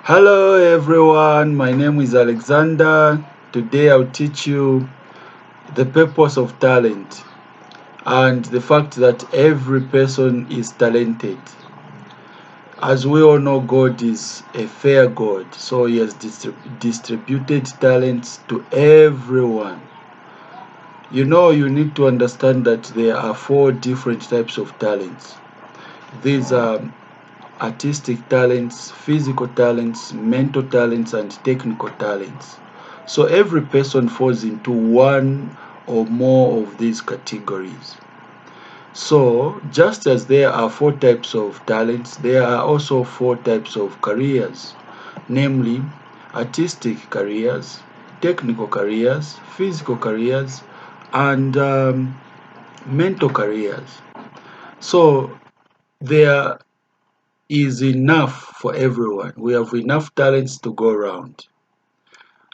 Hello everyone, my name is Alexander. Today I'll teach you the purpose of talent and the fact that every person is talented. As we all know, God is a fair God, so He has distributed talents to everyone. You need to understand that there are four different types of talents. These are artistic talents, physical talents, mental talents, and technical talents. So every person falls into one or more of these categories. So just as there are four types of talents, there are also four types of careers, namely artistic careers, technical careers, physical careers, and mental careers. So there is enough for everyone. We have enough talents to go around.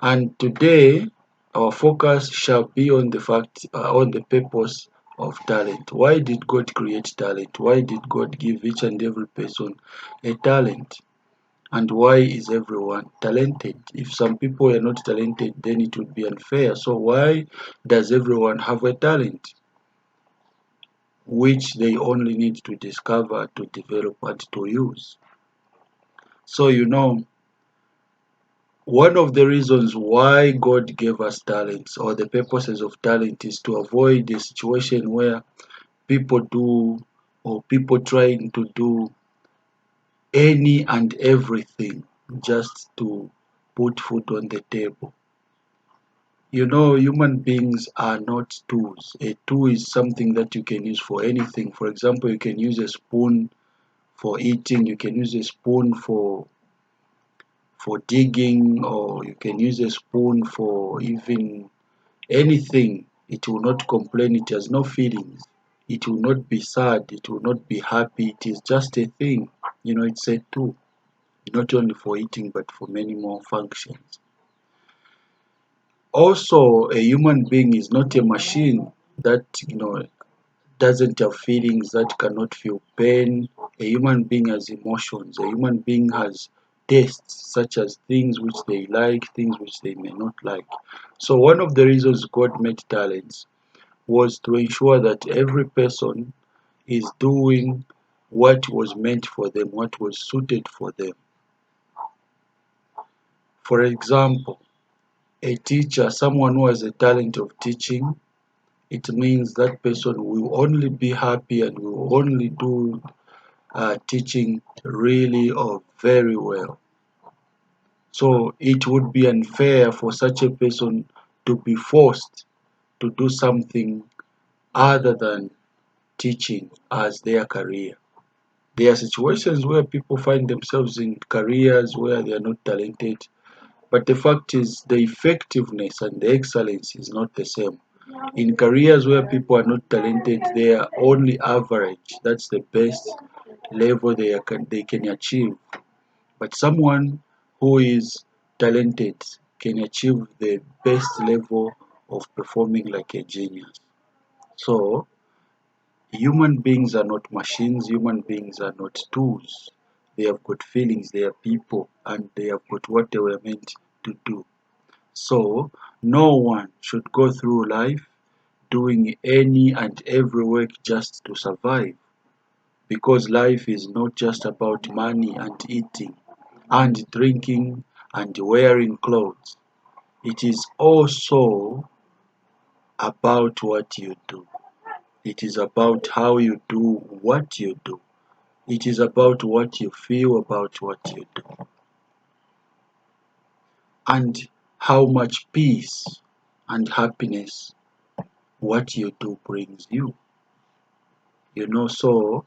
And today, our focus shall be on on the purpose of talent. Why did God create talent? Why did God give each and every person a talent? And why is everyone talented? If some people are not talented, then it would be unfair. So why does everyone have a talent which they only need to discover, to develop, and to use? So one of the reasons why God gave us talents, or the purposes of talent, is to avoid a situation where people do, or people trying to do any and everything just to put food on the table. Human beings are not tools. A tool is something that you can use for anything. For example, you can use a spoon for eating, you can use a spoon for digging, or you can use a spoon for even anything. It will not complain, it has no feelings, it will not be sad, it will not be happy, it is just a thing. It's a tool, not only for eating but for many more functions. Also, a human being is not a machine that doesn't have feelings, that cannot feel pain. A human being has emotions. A human being has tastes, such as things which they like, things which they may not like. So one of the reasons God made talents was to ensure that every person is doing what was meant for them, what was suited for them. For example, a teacher, someone who has a talent of teaching, it means that person will only be happy and will only do teaching really or very well. So it would be unfair for such a person to be forced to do something other than teaching as their career. There are situations where people find themselves in careers where they are not talented, but the fact is the effectiveness and the excellence is not the same. In careers where people are not talented, they are only average. That's the best level they can achieve. But someone who is talented can achieve the best level of performing like a genius. So human beings are not machines, human beings are not tools. They have got feelings, they are people, and they have got what they were meant to do. So, no one should go through life doing any and every work just to survive, because life is not just about money and eating and drinking and wearing clothes. It is also about what you do. It is about how you do what you do. It is about what you feel about what you do, and how much peace and happiness what you do brings you. So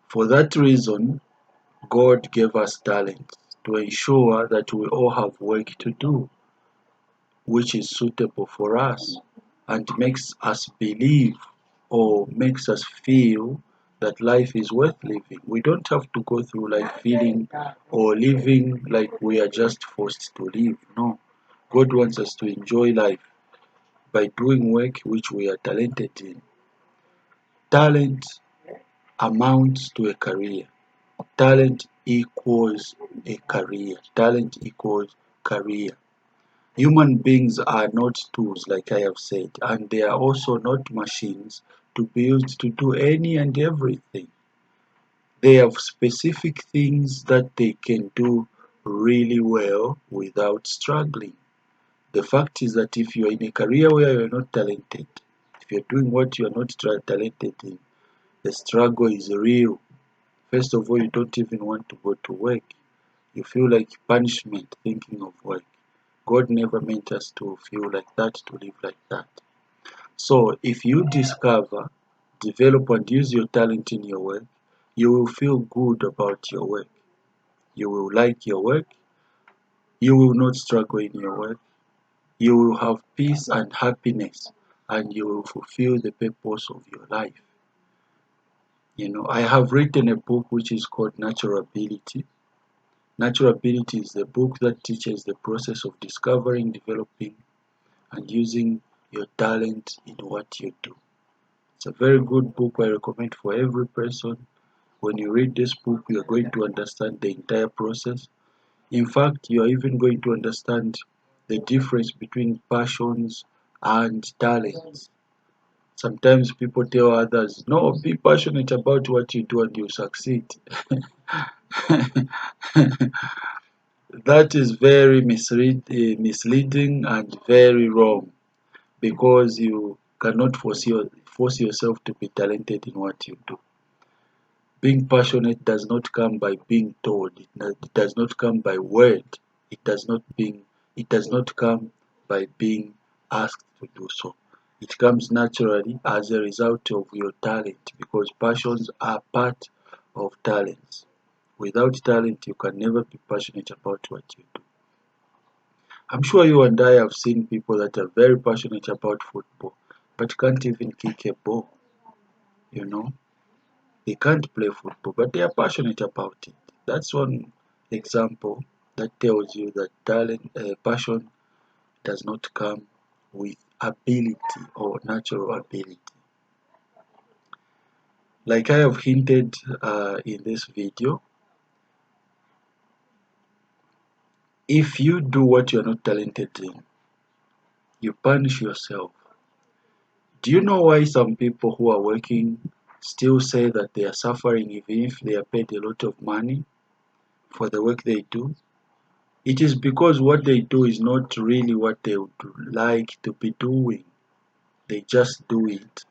for that reason, God gave us talents to ensure that we all have work to do, which is suitable for us and makes us believe, or makes us feel that life is worth living. We don't have to go through life feeling or living like we are just forced to live. No. God wants us to enjoy life by doing work which we are talented in. Talent amounts to a career. Talent equals a career. Talent equals career. Human beings are not tools, like I have said, and they are also not machines to be used to do any and everything. They have specific things that they can do really well without struggling. The fact is that if you're in a career where you're not talented, if you're doing what you're not talented in, the struggle is real. First of all, you don't even want to go to work. You feel like punishment thinking of work. God never meant us to feel like that, to live like that. So if you discover, develop and use your talent in your work, you will feel good about your work. You will like your work. You will not struggle in your work. You will have peace and happiness, and you will fulfill the purpose of your life. I have written a book which is called Natural Ability. Natural Ability is the book that teaches the process of discovering, developing, and using your talent in what you do. It's a very good book I recommend for every person. When you read this book, you are going to understand the entire process. In fact, you are even going to understand the difference between passions and talents. Sometimes people tell others, no, be passionate about what you do and you succeed. That is very misleading and very wrong, because you cannot force yourself to be talented in what you do. Being passionate does not come by being told. It does not come by word. It does not being. It does not come by being asked to do so. It comes naturally as a result of your talent, because passions are part of talents. Without talent, you can never be passionate about what you do. I'm sure you and I have seen people that are very passionate about football, but can't even kick a ball. You know, they can't play football, but they are passionate about it. That's one example that tells you that passion does not come with ability or natural ability. Like I have hinted in this video, if you do what you're not talented in, you punish yourself. Do you know why some people who are working still say that they are suffering even if they are paid a lot of money for the work they do? It is because what they do is not really what they would like to be doing. They just do it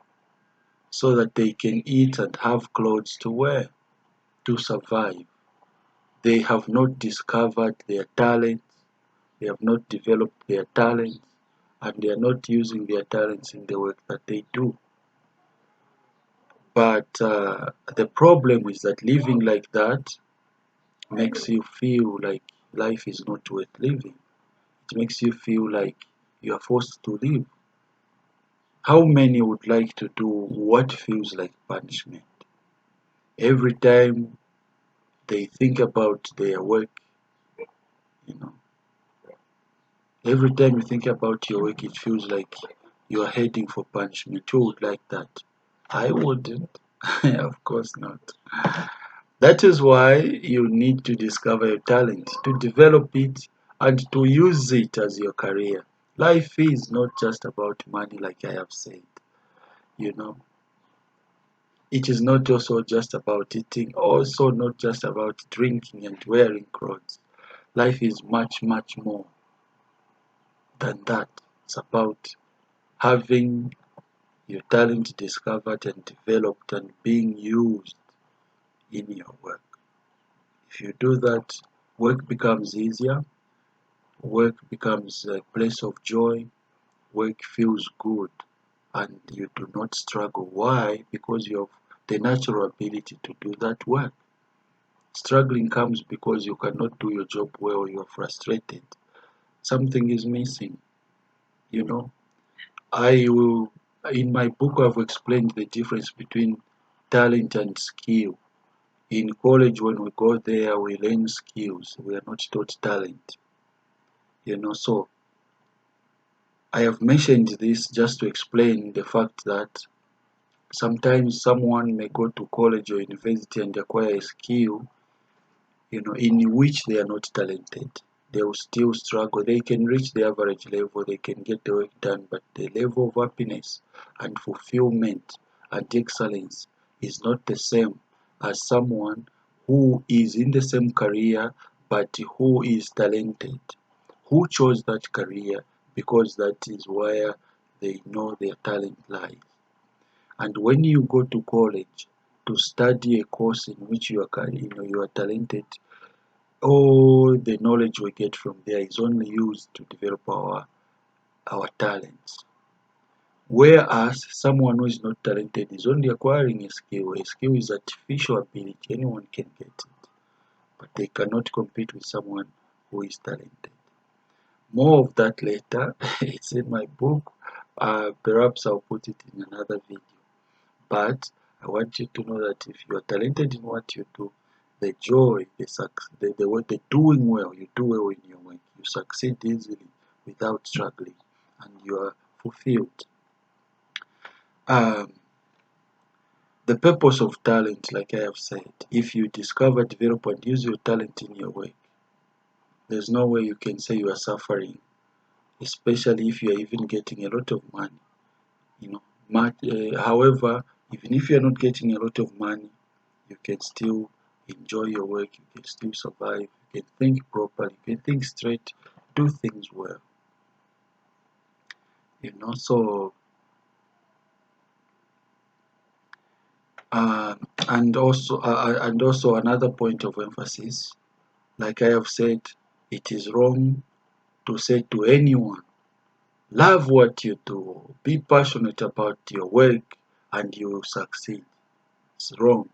so that they can eat and have clothes to wear, to survive. They have not discovered their talents, they have not developed their talents, and they are not using their talents in the work that they do. But the problem is that living like that makes you feel like life is not worth living. It makes you feel like you are forced to live. How many would like to do what feels like punishment? Every time they think about their work, you know, every time you think about your work, it feels like you are heading for punishment. Who would like that? I wouldn't. Of course not. That is why you need to discover your talent, to develop it, and to use it as your career. Life is not just about money, like I have said. You know, it is not also just about eating, also not just about drinking and wearing clothes. Life is much, much more than that. It's about having your talent discovered and developed and being used in your work. If you do that, work becomes easier, work becomes a place of joy, work feels good, and you do not struggle. Why? Because you have the natural ability to do that work. Struggling comes because you cannot do your job well, you are frustrated. Something is missing, you know. I will, in my book, I've explained the difference between talent and skill. In college, when we go there, we learn skills. We are not taught talent, So I have mentioned this just to explain the fact that sometimes someone may go to college or university and acquire a skill in which they are not talented. They will still struggle. They can reach the average level, they can get the work done, but the level of happiness and fulfillment and excellence is not the same as someone who is in the same career but who is talented, who chose that career because that is where they know their talent lies. And when you go to college to study a course in which you are talented, all the knowledge we get from there is only used to develop our talents. Whereas someone who is not talented is only acquiring a skill. A skill is artificial ability, anyone can get it, but they cannot compete with someone who is talented. More of that later. It's in my book. Perhaps I'll put it in another video. But I want you to know that if you are talented in what you do, the joy, the doing well, you do well in your work, you succeed easily without struggling, and you are fulfilled. Um, the purpose of talent, like I have said, if you discover, develop, and use your talent in your work, there's no way you can say you are suffering, especially if you are even getting a lot of money. You know, however, even if you are not getting a lot of money, you can still enjoy your work, you can still survive, you can think properly, you can think straight, do things well. So uh, and also another point of emphasis, like I have said, it is wrong to say to anyone, love what you do, be passionate about your work, and you will succeed. It's wrong,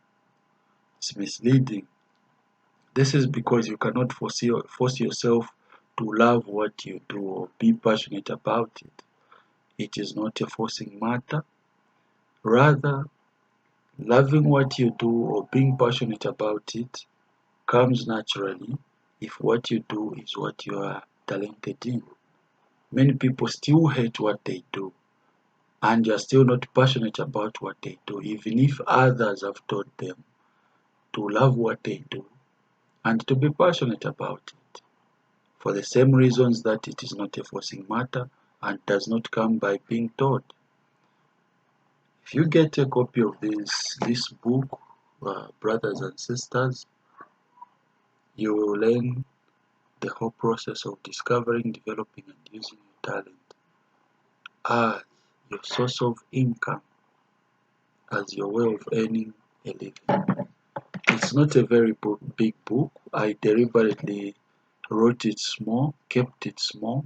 it's misleading. This is because you cannot force yourself to love what you do or be passionate about it. It is not a forcing matter. Rather, loving what you do or being passionate about it comes naturally if what you do is what you are talented in. Many people still hate what they do and are still not passionate about what they do, even if others have taught them to love what they do and to be passionate about it, for the same reasons that it is not a forcing matter and does not come by being taught. If you get a copy of this book, brothers and sisters, you will learn the whole process of discovering, developing, and using your talent as your source of income, as your way of earning a living. It's not a very big book. I deliberately wrote it small, kept it small,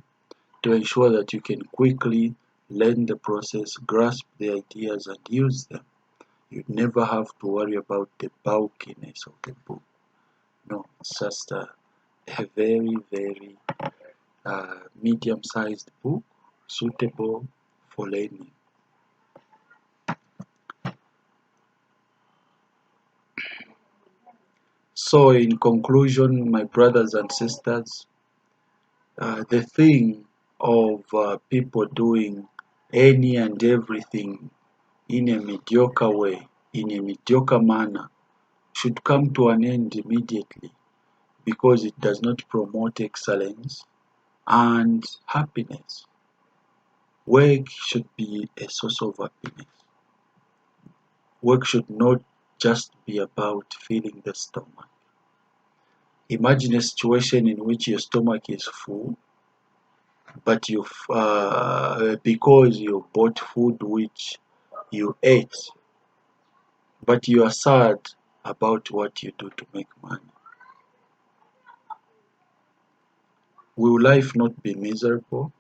to ensure that you can quickly learn the process, grasp the ideas, and use them. You never have to worry about the bulkiness of the book. No, it's just a very, very medium-sized book suitable for learning. So, in conclusion, my brothers and sisters, the thing of people doing any and everything in a mediocre way, in a mediocre manner, should come to an end immediately because it does not promote excellence and happiness. Work should be a source of happiness. Work should not just be about filling the stomach. Imagine a situation in which your stomach is full, but because you bought food which you ate, but you are sad about what you do to make money. Will life not be miserable?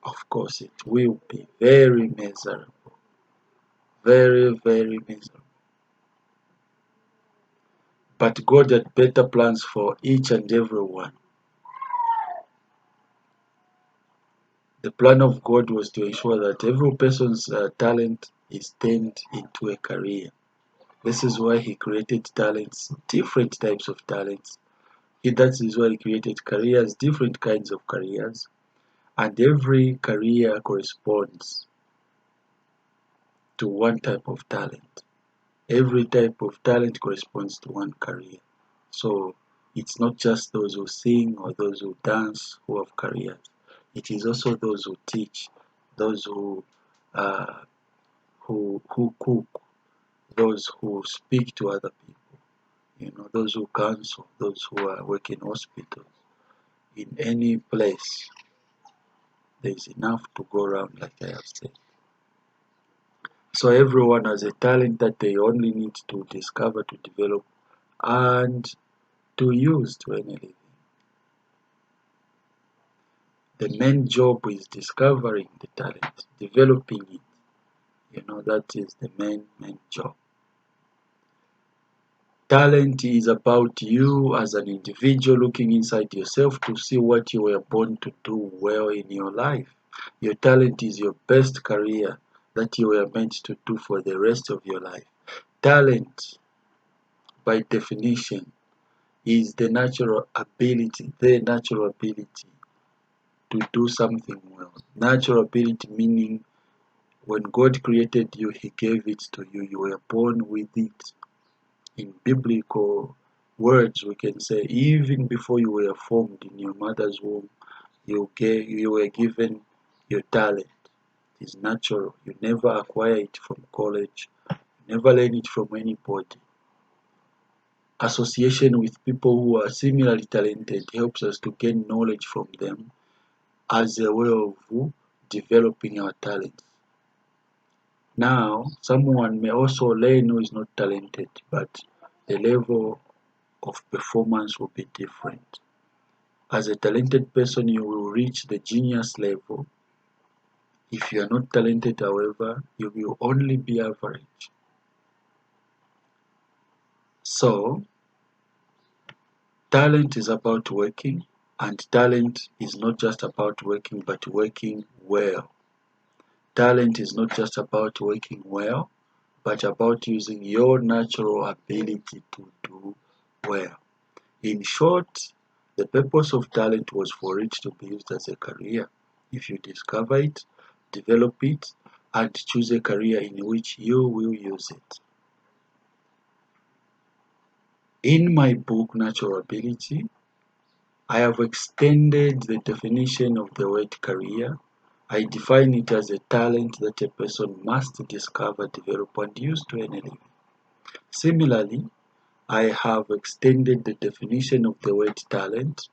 Of course, it will be very miserable, very, very miserable. But God had better plans for each and every one. The plan of God was to ensure that every person's talent is turned into a career. This is why He created talents, different types of talents. That is why He created careers, different kinds of careers, and every career corresponds to one type of talent. Every type of talent corresponds to one career. So It's not just those who sing or those who dance who have careers. It is also those who teach, those uh, who cook, those who speak to other people, those who counsel, those who work in hospitals. In any place, there is enough to go around, like I have said. So everyone has a talent that they only need to discover, to develop, and to use to earn a living. The main job is discovering the talent, developing it. That is the main job. Talent is about you as an individual looking inside yourself to see what you were born to do well in your life. Your talent is your best career that you were meant to do for the rest of your life. Talent, by definition, is the natural ability to do something well. Natural ability meaning when God created you, He gave it to you. You were born with it. In biblical words, we can say, even before you were formed in your mother's womb, you were given your talent. It is natural. You never acquire it from college. You never learn it from anybody. Association with people who are similarly talented helps us to gain knowledge from them as a way of developing our talents. Now, someone may also learn who is not talented, but the level of performance will be different. As a talented person, you will reach the genius level. If you are not talented, however, you will only be average. So, talent is about working, and talent is not just about working, but working well. Talent is not just about working well, but about using your natural ability to do well. In short, the purpose of talent was for it to be used as a career. If you discover it, develop it, and choose a career in which you will use it. In my book, Natural Ability, I have extended the definition of the word career. I define it as a talent that a person must discover, develop, and use to earn a living. Similarly, I have extended the definition of the word talent.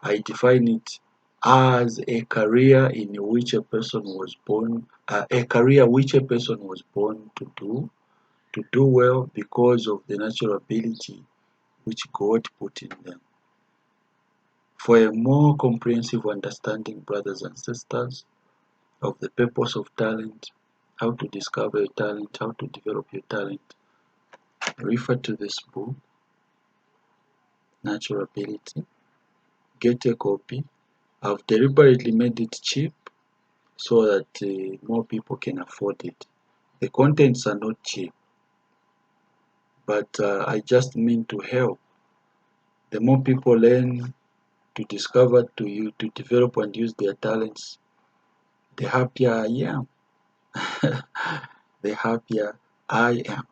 I define it as a career in which a person was born, a career which a person was born to do well because of the natural ability which God put in them. For a more comprehensive understanding, brothers and sisters, of the purpose of talent, how to discover your talent, how to develop your talent, refer to this book, Natural Ability. Get a copy. I've deliberately made it cheap so that more people can afford it. The contents are not cheap, but I just mean to help. The more people learn to discover, to develop and use their talents, the happier I am. The happier I am.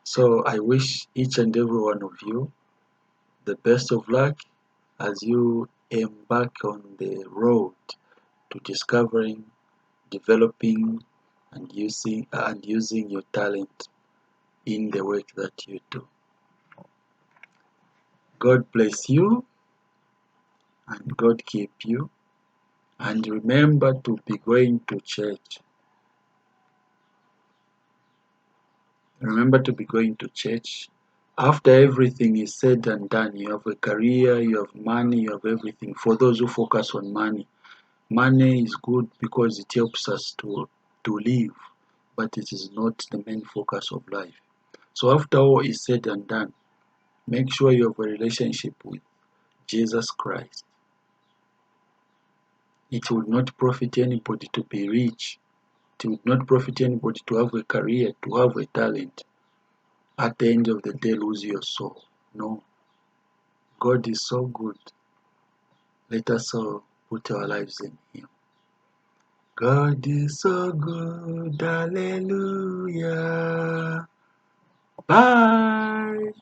So I wish each and every one of you the best of luck as you embark on the road to discovering, developing, and using your talent in the work that you do. God bless you and God keep you. And remember to be going to church. Remember to be going to church. After everything is said and done, you have a career, you have money, you have everything. For those who focus on money, money is good because it helps us to live, but it is not the main focus of life. So after all is said and done, make sure you have a relationship with Jesus Christ. It will not profit anybody to be rich. It will not profit anybody to have a career, to have a talent. At the end of the day, lose your soul. No. God is so good. Let us all put our lives in Him. God is so good. Hallelujah. Bye.